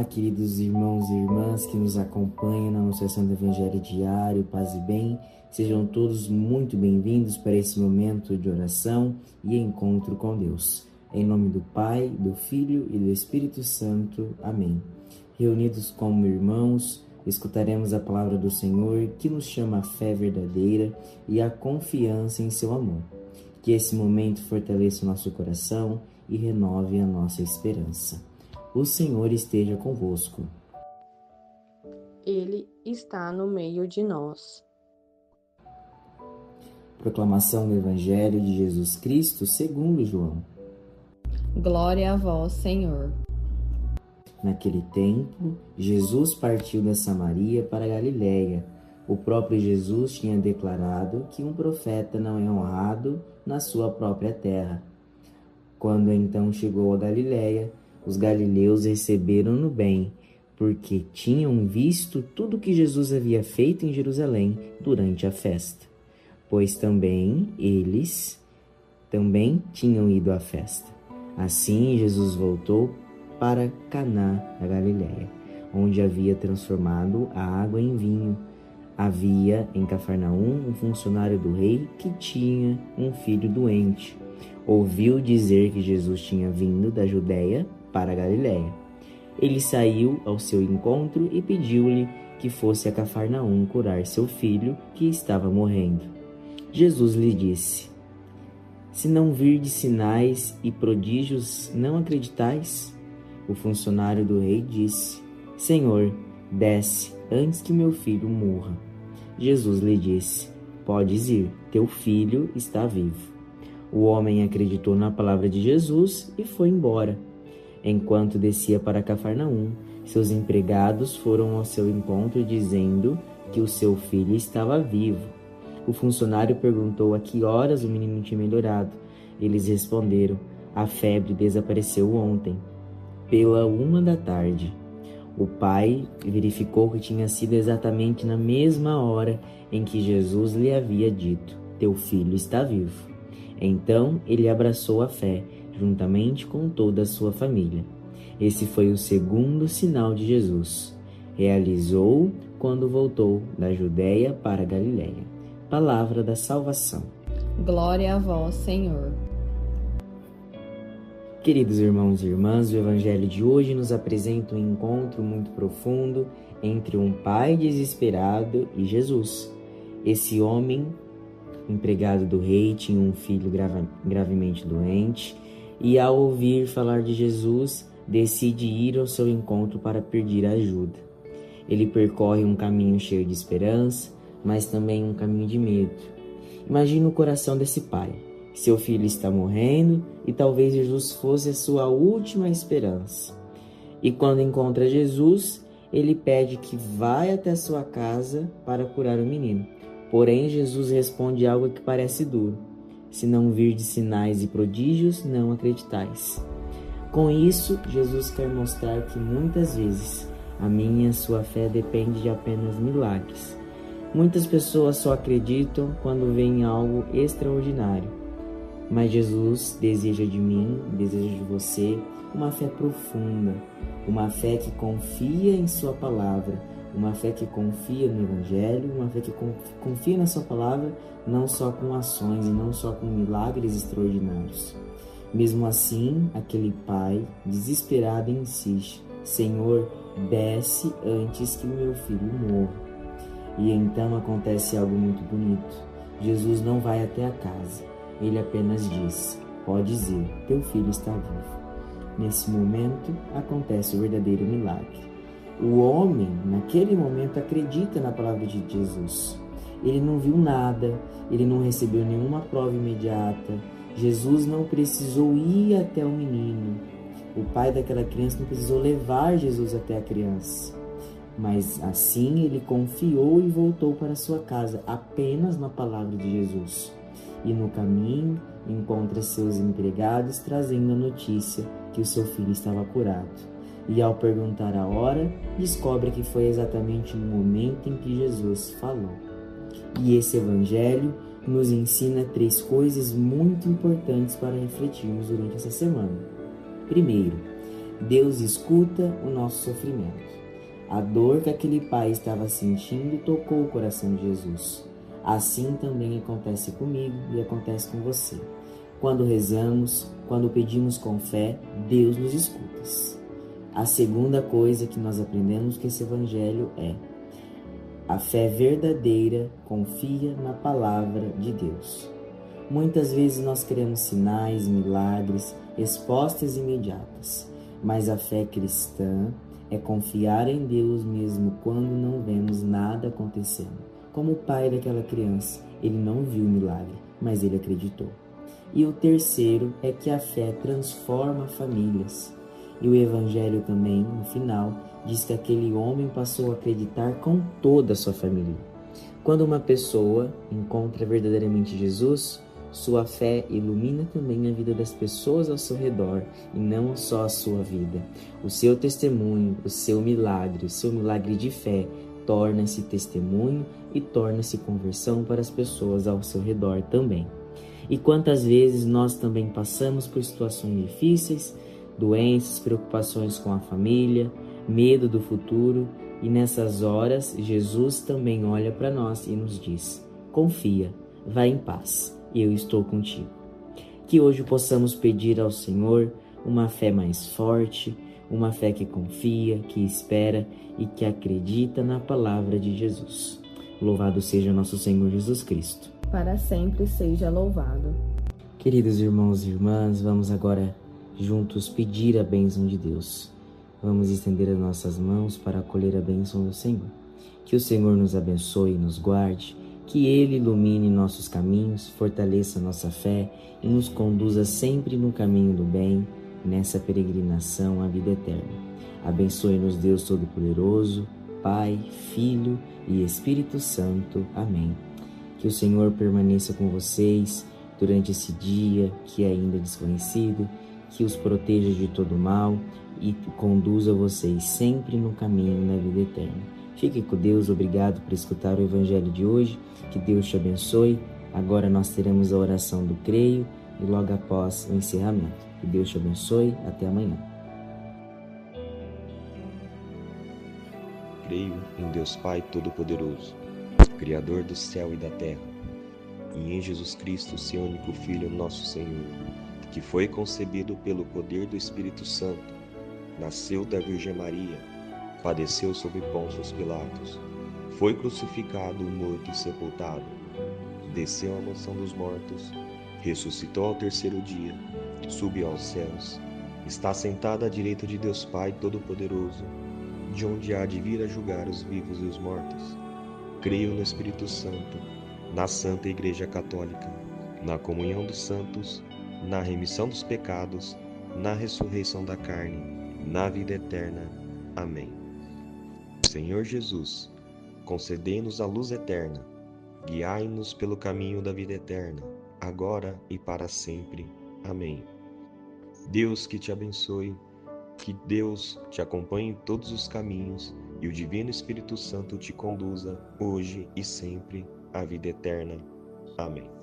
queridos irmãos e irmãs que nos acompanham na nossa sessão do Evangelho Diário, paz e bem. Sejam todos muito bem-vindos para esse momento de oração e encontro com Deus. Em nome do Pai, do Filho e do Espírito Santo. Amém. Reunidos como irmãos, escutaremos a palavra do Senhor que nos chama a fé verdadeira e a confiança em seu amor. Que esse momento fortaleça o nosso coração e renove a nossa esperança. O Senhor esteja convosco. Ele está no meio de nós. Proclamação do Evangelho de Jesus Cristo segundo João. Glória a vós, Senhor. Naquele tempo, Jesus partiu da Samaria para a Galiléia. O próprio Jesus tinha declarado que um profeta não é honrado na sua própria terra. Quando então chegou a Galiléia, os galileus receberam-no bem, porque tinham visto tudo o que Jesus havia feito em Jerusalém durante a festa. Pois também eles tinham ido à festa. Assim, Jesus voltou para Caná da Galiléia, onde havia transformado a água em vinho. Havia em Cafarnaum um funcionário do rei que tinha um filho doente. Ouviu dizer que Jesus tinha vindo da Judéia para a Galiléia. Ele saiu ao seu encontro e pediu-lhe que fosse a Cafarnaum curar seu filho, que estava morrendo. Jesus lhe disse: Se não virdes sinais e prodígios, não acreditais? O funcionário do rei disse: Senhor, desce antes que meu filho morra. Jesus lhe disse: Podes ir, teu filho está vivo. O homem acreditou na palavra de Jesus e foi embora. Enquanto descia para Cafarnaum, seus empregados foram ao seu encontro dizendo que o seu filho estava vivo. O funcionário perguntou a que horas o menino tinha melhorado. Eles responderam: a febre desapareceu ontem, pela 1h. O pai verificou que tinha sido exatamente na mesma hora em que Jesus lhe havia dito: teu filho está vivo. Então ele abraçou a fé, juntamente com toda a sua família. Esse foi o segundo sinal de Jesus. Realizou quando voltou da Judéia para a Galiléia. Palavra da salvação. Glória a vós, Senhor. Queridos irmãos e irmãs, o Evangelho de hoje nos apresenta um encontro muito profundo entre um pai desesperado e Jesus. Esse homem, empregado do rei, tinha um filho gravemente doente e, ao ouvir falar de Jesus, decide ir ao seu encontro para pedir ajuda. Ele percorre um caminho cheio de esperança, mas também um caminho de medo. Imagina o coração desse pai. Seu filho está morrendo e talvez Jesus fosse a sua última esperança. E quando encontra Jesus, ele pede que vá até sua casa para curar o menino. Porém, Jesus responde algo que parece duro: se não virdes sinais e prodígios, não acreditais. Com isso, Jesus quer mostrar que muitas vezes a minha e a sua fé depende de apenas milagres. Muitas pessoas só acreditam quando veem algo extraordinário. Mas Jesus deseja de mim, deseja de você, uma fé profunda, uma fé que confia em sua palavra, uma fé que confia no Evangelho, uma fé que confia na sua palavra, não só com ações e não só com milagres extraordinários. Mesmo assim, aquele pai, desesperado, insiste: Senhor, desce antes que o meu filho morra. E então acontece algo muito bonito. Jesus não vai até a casa. Ele apenas diz: podes ir, teu filho está vivo. Nesse momento, acontece o verdadeiro milagre. O homem, naquele momento, acredita na palavra de Jesus. Ele não viu nada, ele não recebeu nenhuma prova imediata. Jesus não precisou ir até o menino. O pai daquela criança não precisou levar Jesus até a criança. Mas assim ele confiou e voltou para sua casa, apenas na palavra de Jesus. E no caminho encontra seus empregados trazendo a notícia que o seu filho estava curado. E ao perguntar a hora, descobre que foi exatamente no momento em que Jesus falou. E esse evangelho nos ensina 3 coisas muito importantes para refletirmos durante essa semana. Primeiro, Deus escuta o nosso sofrimento. A dor que aquele pai estava sentindo tocou o coração de Jesus. Assim também acontece comigo e acontece com você. Quando rezamos, quando pedimos com fé, Deus nos escuta. A segunda coisa que nós aprendemos com esse evangelho é: a fé verdadeira confia na palavra de Deus. Muitas vezes nós queremos sinais, milagres, respostas imediatas, mas a fé cristã é confiar em Deus mesmo quando não vemos nada acontecendo. Como o pai daquela criança, ele não viu o milagre, mas ele acreditou. E o terceiro é que a fé transforma famílias. E o Evangelho também, no final, diz que aquele homem passou a acreditar com toda a sua família. Quando uma pessoa encontra verdadeiramente Jesus, sua fé ilumina também a vida das pessoas ao seu redor e não só a sua vida. O seu testemunho, o seu milagre de fé torna-se testemunho e torna-se conversão para as pessoas ao seu redor também. E quantas vezes nós também passamos por situações difíceis, doenças, preocupações com a família, medo do futuro, e nessas horas Jesus também olha para nós e nos diz: confia, vá em paz, eu estou contigo. Que hoje possamos pedir ao Senhor uma fé mais forte, uma fé que confia, que espera e que acredita na palavra de Jesus. Louvado seja nosso Senhor Jesus Cristo. Para sempre seja louvado. Queridos irmãos e irmãs, vamos agora juntos pedir a bênção de Deus. Vamos estender as nossas mãos para acolher a bênção do Senhor. Que o Senhor nos abençoe e nos guarde, que Ele ilumine nossos caminhos, fortaleça nossa fé e nos conduza sempre no caminho do bem, nessa peregrinação à vida eterna. Abençoe-nos Deus Todo-Poderoso, Pai, Filho e Espírito Santo. Amém. Que o Senhor permaneça com vocês durante esse dia que é ainda desconhecido, que os proteja de todo mal e conduza vocês sempre no caminho da vida eterna. Fique com Deus, obrigado por escutar o Evangelho de hoje, que Deus te abençoe. Agora nós teremos a oração do creio e logo após o encerramento. Que Deus te abençoe, até amanhã. Creio em Deus Pai Todo-Poderoso, Criador do céu e da terra, e em Jesus Cristo, seu único Filho, nosso Senhor, que foi concebido pelo poder do Espírito Santo, nasceu da Virgem Maria, padeceu sob Pôncio Pilatos, foi crucificado, morto e sepultado, desceu à mansão dos mortos, ressuscitou ao terceiro dia, subiu aos céus, está sentado à direita de Deus Pai Todo-Poderoso, de onde há de vir a julgar os vivos e os mortos. Creio no Espírito Santo, na Santa Igreja Católica, na comunhão dos santos, na remissão dos pecados, na ressurreição da carne, na vida eterna. Amém. Senhor Jesus, concedei-nos a luz eterna, guiai-nos pelo caminho da vida eterna, agora e para sempre. Amém. Deus que te abençoe, que Deus te acompanhe em todos os caminhos e o Divino Espírito Santo te conduza hoje e sempre à vida eterna. Amém.